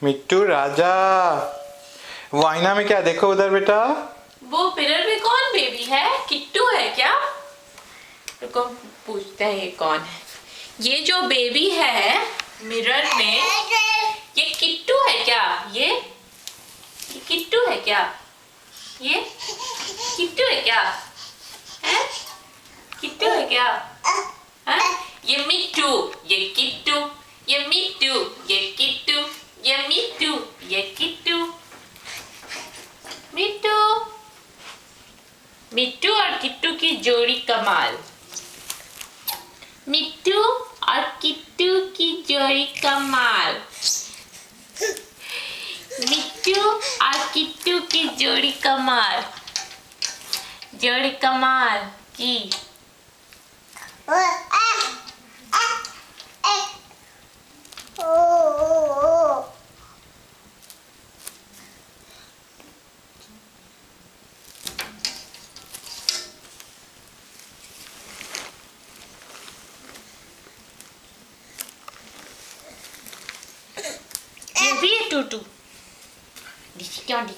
मिट्टू राजा। वो आईना में क्या देखो उधर बेटा? वो मिरर में कौन बेबी है? किट्टू है क्या? रुको पूछते हैं ये कौन है। ये जो बेबी है मिरर में, ये किट्टू है क्या? ये किट्टू है क्या? ये किट्टू है क्या? है? किट्टू है क्या? है? ये मिट्टू, ये किट्टू, ये मिट्टू, ये किट्टू, ये मिट्टू, ये किट्टू। मिट्टू, मिट्टू और किट्टू की जोड़ी कमाल। मिट्टू और किट्टू की जोड़ी कमाल। मिट्टू और किट्टू की जोड़ी कमाल। जोड़ी कमाल की। ये भी है टूटू। डिसी क्यों